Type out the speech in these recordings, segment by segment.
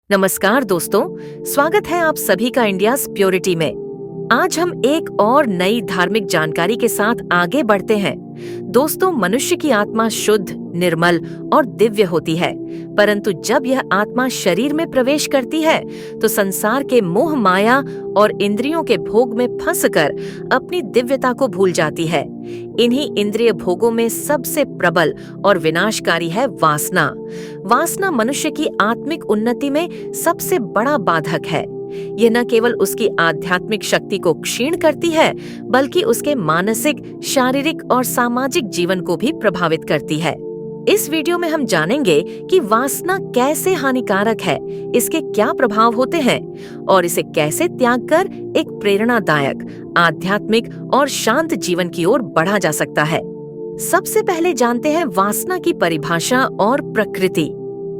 नमस्कार दोस्तों, स्वागत है आप सभी का इंडियाज प्योरिटी में। आज हम एक और नई धार्मिक जानकारी के साथ आगे बढ़ते हैं। दोस्तों, मनुष्य की आत्मा शुद्ध, निर्मल और दिव्य होती है, परंतु जब यह आत्मा शरीर में प्रवेश करती है तो संसार के मोह माया और इंद्रियों के भोग में फंसकर अपनी दिव्यता को भूल जाती है। इन्हीं इंद्रिय भोगों में सबसे प्रबल और विनाशकारी है वासना। वासना मनुष्य की आत्मिक उन्नति में सबसे बड़ा बाधक है। यह न केवल उसकी आध्यात्मिक शक्ति को क्षीण करती है, बल्कि उसके मानसिक, शारीरिक और सामाजिक जीवन को भी प्रभावित करती है। इस वीडियो में हम जानेंगे कि वासना कैसे हानिकारक है, इसके क्या प्रभाव होते हैं और इसे कैसे त्याग कर एक प्रेरणादायक, आध्यात्मिक और शांत जीवन की ओर बढ़ा जा सकता है। सबसे पहले जानते हैं वासना की परिभाषा और प्रकृति।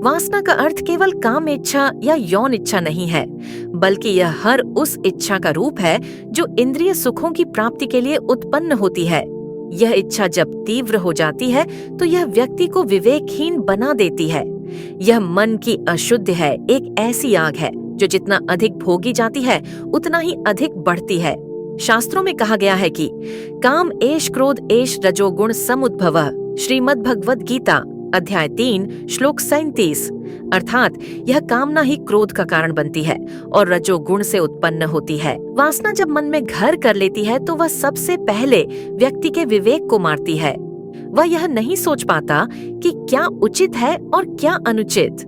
वासना का अर्थ केवल काम इच्छा या यौन इच्छा नहीं है, बल्कि यह हर उस इच्छा का रूप है जो इंद्रिय सुखों की प्राप्ति के लिए उत्पन्न होती है। यह इच्छा जब तीव्र हो जाती है तो यह व्यक्ति को विवेकहीन बना देती है। यह मन की अशुद्ध है, एक ऐसी आग है जो जितना अधिक भोगी जाती है उतना ही अधिक बढ़ती है। शास्त्रों में कहा गया है कि काम एष क्रोध एष रजोगुण समुद्भवः, श्रीमद् भगवद गीता अध्याय 3 श्लोक 37। अर्थात यह कामना ही क्रोध का कारण बनती है और रजोगुण से उत्पन्न होती है। वासना जब मन में घर कर लेती है तो वह सबसे पहले व्यक्ति के विवेक को मारती है। वह यह नहीं सोच पाता कि क्या उचित है और क्या अनुचित।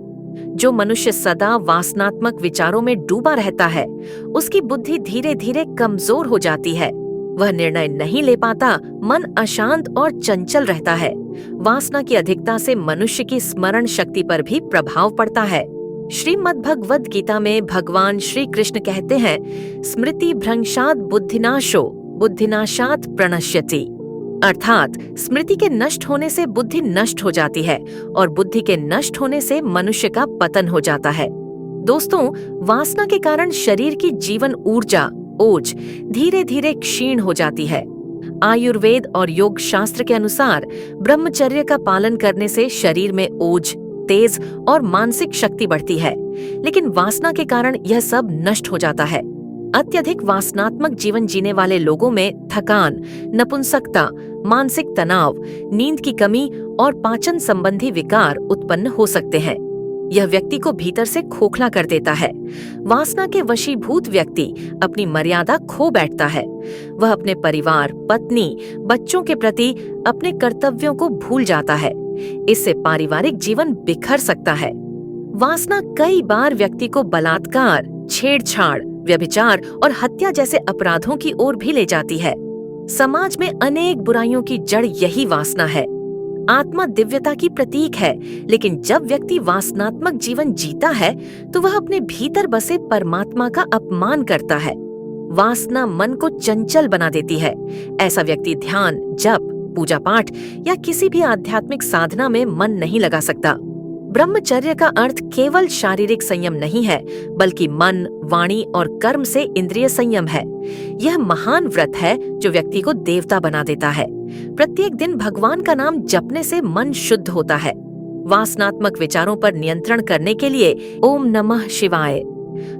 जो मनुष्य सदा वासनात्मक विचारों में डूबा रहता है, उसकी बुद्धि धीरे धीरे कमजोर हो जाती है। वह निर्णय नहीं ले पाता, मन अशांत और चंचल रहता है। वासना की अधिकता से मनुष्य की स्मरण शक्ति पर भी प्रभाव पड़ता है। श्रीमद् भगवद गीता में भगवान श्री कृष्ण कहते हैं, स्मृति भ्रंशात् बुद्धिनाशो बुद्धिनाशात् प्रणश्यति। अर्थात स्मृति के नष्ट होने से बुद्धि नष्ट हो जाती है और बुद्धि के नष्ट होने से मनुष्य का पतन हो जाता है। दोस्तों, वासना के कारण शरीर की जीवन ऊर्जा, ओज धीरे धीरे क्षीण हो जाती है। आयुर्वेद और योग शास्त्र के अनुसार ब्रह्मचर्य का पालन करने से शरीर में ओज, तेज और मानसिक शक्ति बढ़ती है, लेकिन वासना के कारण यह सब नष्ट हो जाता है। अत्यधिक वासनात्मक जीवन जीने वाले लोगों में थकान, नपुंसकता, मानसिक तनाव, नींद की कमी और पाचन संबंधी विकार उत्पन्न हो सकते हैं। यह व्यक्ति को भीतर से खोखला कर देता है। वासना के वशीभूत व्यक्ति अपनी मर्यादा खो बैठता है। वह अपने परिवार, पत्नी, बच्चों के प्रति अपने कर्तव्यों को भूल जाता है। इससे पारिवारिक जीवन बिखर सकता है। वासना कई बार व्यक्ति को बलात्कार, छेड़छाड़, व्यभिचार और हत्या जैसे अपराधों की ओर भी ले जाती है। समाज में अनेक बुराइयों की जड़ यही वासना है। आत्मा दिव्यता की प्रतीक है, लेकिन जब व्यक्ति वासनात्मक जीवन जीता है तो वह अपने भीतर बसे परमात्मा का अपमान करता है। वासना मन को चंचल बना देती है। ऐसा व्यक्ति ध्यान, जप, पूजा पाठ या किसी भी आध्यात्मिक साधना में मन नहीं लगा सकता। ब्रह्मचर्य का अर्थ केवल शारीरिक संयम नहीं है, बल्कि मन, वाणी और कर्म से इंद्रिय संयम है। यह महान व्रत है जो व्यक्ति को देवता बना देता है। प्रत्येक दिन भगवान का नाम जपने से मन शुद्ध होता है। वासनात्मक विचारों पर नियंत्रण करने के लिए ओम नमः शिवाय,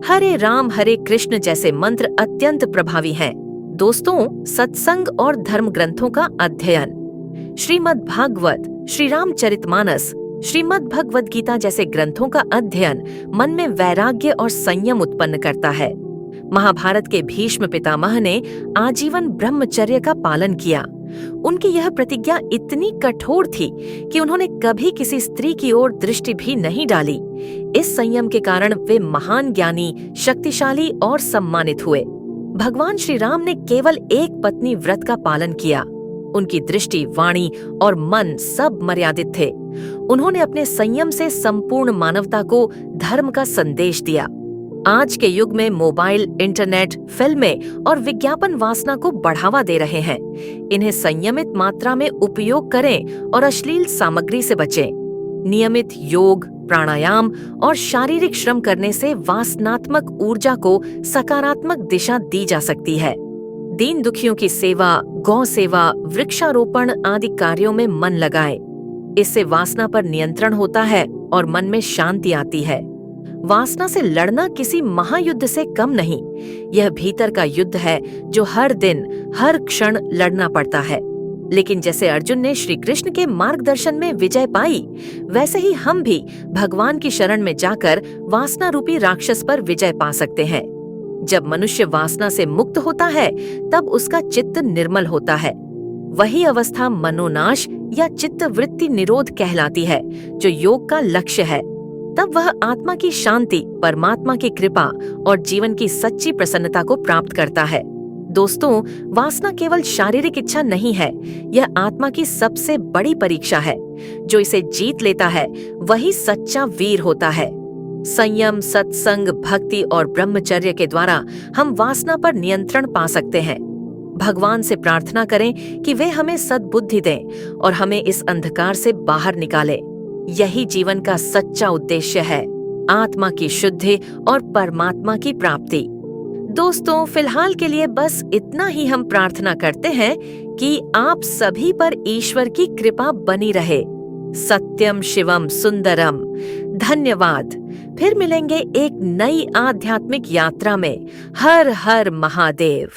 हरे राम हरे कृष्ण जैसे मंत्र अत्यंत प्रभावी हैं। दोस्तों, सत्संग और धर्म ग्रंथों का अध्ययन, श्रीमद् भागवत, श्री रामचरितमानस, श्रीमद् भगवद गीता जैसे ग्रंथों का अध्ययन मन में वैराग्य और संयम उत्पन्न करता है। महाभारत के भीष्म पितामह ने आजीवन ब्रह्मचर्य का पालन किया। उनकी यह प्रतिज्ञा इतनी कठोर थी कि उन्होंने कभी किसी स्त्री की ओर दृष्टि भी नहीं डाली। इस संयम के कारण वे महान ज्ञानी, शक्तिशाली और सम्मानित हुए। भगवान श्री राम ने केवल एक पत्नी व्रत का पालन किया। उनकी दृष्टि, वाणी और मन सब मर्यादित थे। उन्होंने अपने संयम से संपूर्ण मानवता को धर्म का संदेश दिया। आज के युग में मोबाइल, इंटरनेट, फिल्में और विज्ञापन वासना को बढ़ावा दे रहे हैं। इन्हें संयमित मात्रा में उपयोग करें और अश्लील सामग्री से बचें। नियमित योग, प्राणायाम और शारीरिक श्रम करने से वासनात्मक ऊर्जा को सकारात्मक दिशा दी जा सकती है। दीन दुखियों की सेवा, गौ सेवा, वृक्षारोपण आदि कार्यों में मन लगाएं। इससे वासना पर नियंत्रण होता है और मन में शांति आती है। वासना से लड़ना किसी महायुद्ध से कम नहीं, यह भीतर का युद्ध है जो हर दिन हर क्षण लड़ना पड़ता है। लेकिन जैसे अर्जुन ने श्री कृष्ण के मार्गदर्शन में विजय पाई, वैसे ही हम भी भगवान की शरण में जाकर वासना रूपी राक्षस पर विजय पा सकते हैं। जब मनुष्य वासना से मुक्त होता है तब उसका चित्त निर्मल होता है। वही अवस्था मनोनाश या चित्त वृत्ति निरोध कहलाती है, जो योग का लक्ष्य है। तब वह आत्मा की शांति, परमात्मा की कृपा और जीवन की सच्ची प्रसन्नता को प्राप्त करता है। दोस्तों, वासना केवल शारीरिक इच्छा नहीं है, यह आत्मा की सबसे बड़ी परीक्षा है। जो इसे जीत लेता है वही सच्चा वीर होता है। संयम, सत्संग, भक्ति और ब्रह्मचर्य के द्वारा हम वासना पर नियंत्रण पा सकते हैं। भगवान से प्रार्थना करें कि वे हमें सद्बुद्धि दें और हमें इस अंधकार से बाहर निकालें। यही जीवन का सच्चा उद्देश्य है, आत्मा की शुद्धि और परमात्मा की प्राप्ति। दोस्तों, फिलहाल के लिए बस इतना ही हम प्रार्थना करते हैं कि आप सभी पर ईश्वर की कृपा बनी रहे। सत्यम शिवम सुंदरम। धन्यवाद। फिर मिलेंगे एक नई आध्यात्मिक यात्रा में। हर हर महादेव।